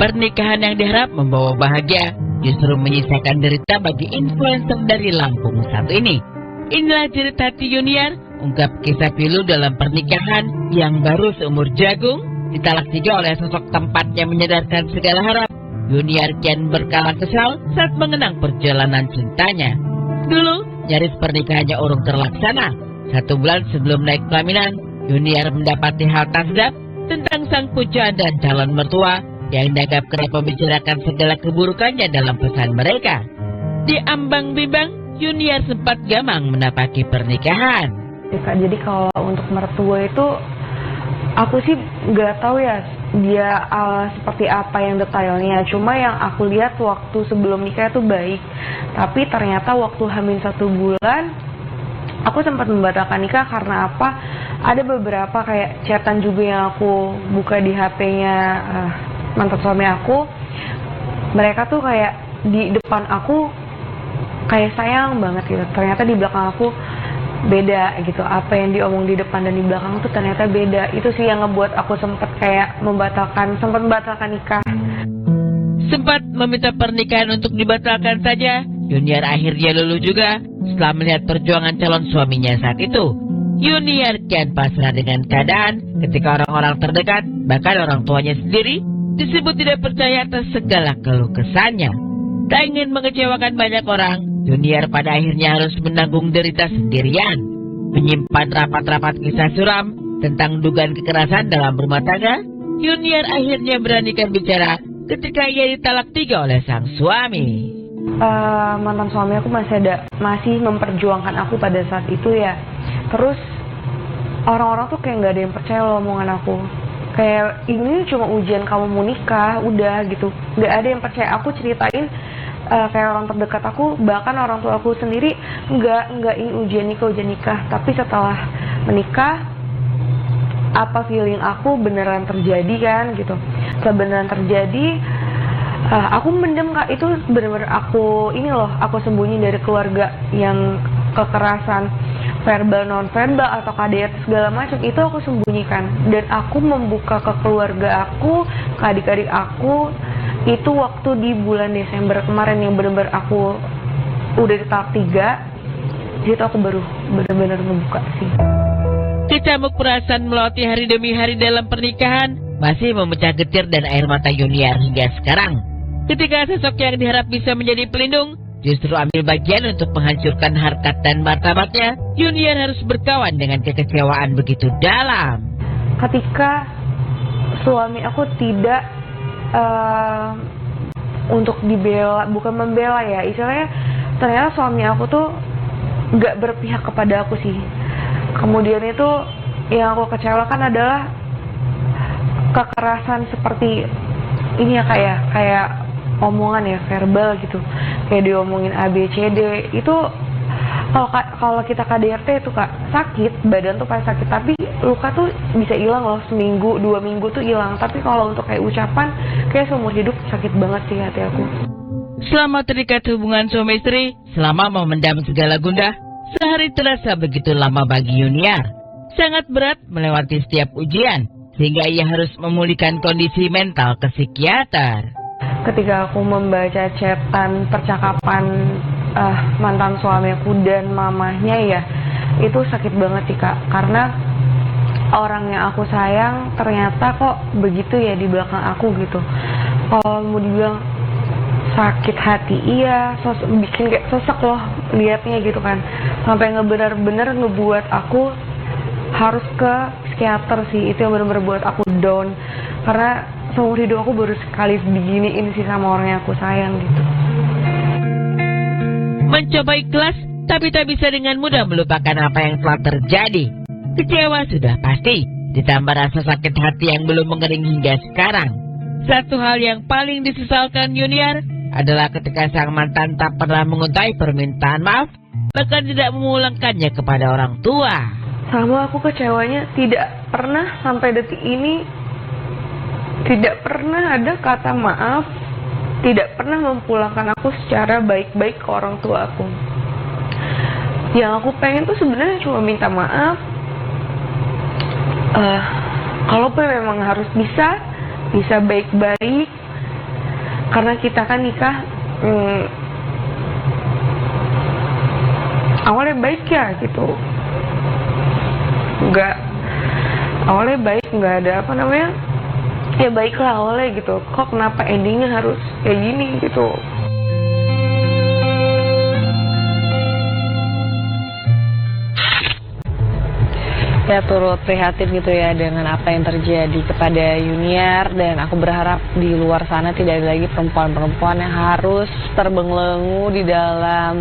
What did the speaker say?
Pernikahan yang diharap membawa bahagia justru menyisakan derita bagi influencer dari Lampung satu ini. Inilah jerit hati Yuniar, ungkap kisah pilu dalam pernikahan yang baru seumur jagung, ditalak 3 oleh sosok tempat yang menyadarkan segala harap. Yuniar kian berkala kesal saat mengenang perjalanan cintanya. Dulu, nyaris pernikahannya urung terlaksana. 1 bulan sebelum naik pelaminan, Yuniar mendapati hal tasdap tentang sang pujaan dan calon mertua yang dianggap kerap membicarakan segala keburukannya dalam pesan mereka. Di ambang-bimbang, Yuniar sempat gamang menapaki pernikahan. Jadi kalau untuk mertua itu, aku sih nggak tahu ya dia seperti apa yang detailnya. Cuma yang aku lihat waktu sebelum nikah itu baik. Tapi ternyata waktu hamil 1 bulan, aku sempat membatalkan nikah karena apa? Ada beberapa kayak chatan juga yang aku buka di HP-nya mantan suami aku. Mereka tuh kayak di depan aku kayak sayang banget gitu. Ternyata di belakang aku beda gitu. Apa yang diomong di depan dan di belakang tuh ternyata beda. Itu sih yang ngebuat aku sempat membatalkan nikah. Sempat meminta pernikahan untuk dibatalkan saja, Yuniar akhirnya luluh juga setelah melihat perjuangan calon suaminya saat itu. Yuniar kian pasrah dengan keadaan ketika orang-orang terdekat, bahkan orang tuanya sendiri, disebut tidak percaya atas segala keluh kesahnya. Tak ingin mengecewakan banyak orang, Yuniar pada akhirnya harus menanggung derita sendirian. Menyimpan rapat-rapat kisah suram tentang dugaan kekerasan dalam rumah tangga, Yuniar akhirnya beranikan bicara ketika ia ditalak 3 oleh sang suami. Mantan suami aku masih memperjuangkan aku pada saat itu ya. Terus orang-orang tuh kayak nggak ada yang percaya loh omongan aku. Kayak ini cuma ujian kamu mau nikah, udah gitu. Nggak ada yang percaya aku ceritain kayak orang terdekat aku, bahkan orang tua aku sendiri nggak ini ujian nikah. Tapi setelah menikah, apa feeling aku beneran terjadi kan gitu. Sebenarnya terjadi. Aku mendem Kak, itu benar-benar aku sembunyi dari keluarga yang kekerasan verbal, non verbal atau KDRT segala macam itu aku sembunyikan, dan aku membuka ke keluarga aku, ke adik-adik aku itu waktu di bulan Desember kemarin yang benar-benar aku udah di tahap 3, itu aku baru benar-benar membuka sih. Kecamuk perasaan melewati hari demi hari dalam pernikahan masih memecah getir dan air mata Yuniar hingga sekarang. Ketika sosok yang diharap bisa menjadi pelindung justru ambil bagian untuk menghancurkan harkat dan martabatnya, Yuniar harus berkawan dengan kekecewaan begitu dalam. Ketika suami aku tidak untuk dibela, bukan membela ya, istilahnya ternyata suami aku tuh nggak berpihak kepada aku sih. Kemudian itu yang aku kecewakan adalah kekerasan seperti ini ya, kayak omongan ya, verbal gitu, kayak diomongin A, B, C, D. Itu kalau kita KDRT itu Kak, sakit, badan tuh pasti sakit, tapi luka tuh bisa hilang loh, seminggu, 2 minggu tuh hilang. Tapi kalau untuk kayak ucapan, kayak seumur hidup sakit banget sih hati aku. Selama terikat hubungan suami istri, selama memendam segala gundah, sehari terasa begitu lama bagi Yuniar. Sangat berat melewati setiap ujian, sehingga ia harus memulihkan kondisi mental ke psikiater. Ketika aku membaca chatan percakapan mantan suamiku dan mamahnya ya, itu sakit banget sih Kak. Karena orang yang aku sayang ternyata kok begitu ya di belakang aku gitu. Kalau mau dibilang sakit hati, iya, bikin kayak sesek loh liatnya gitu kan. Sampai benar-benar ngebuat aku harus ke psikiater sih. Itu yang benar-benar buat aku down. Karena seumur hidup aku baru sekali diginiin sih sama orang yang aku sayang gitu. Mencoba ikhlas, tapi tak bisa dengan mudah melupakan apa yang telah terjadi. Kecewa sudah pasti, ditambah rasa sakit hati yang belum mengering hingga sekarang. Satu hal yang paling disesalkan Yuniar adalah ketika sang mantan tak pernah menguntai permintaan maaf, bahkan tidak memulangkannya kepada orang tua. Sama aku kecewanya, tidak pernah sampai detik ini, tidak pernah ada kata maaf, tidak pernah memulangkan aku secara baik-baik ke orang tua aku. Yang aku pengen tuh sebenarnya cuma minta maaf. Kalaupun memang harus bisa baik-baik, karena kita kan nikah awalnya baik ya gitu, awalnya baik, nggak ada apa namanya, ya baiklah awalnya gitu, kok kenapa endingnya harus kayak gini gitu. Ya turut prihatin gitu ya dengan apa yang terjadi kepada Yuniar, dan aku berharap di luar sana tidak ada lagi perempuan-perempuan yang harus terbenggelenggu di dalam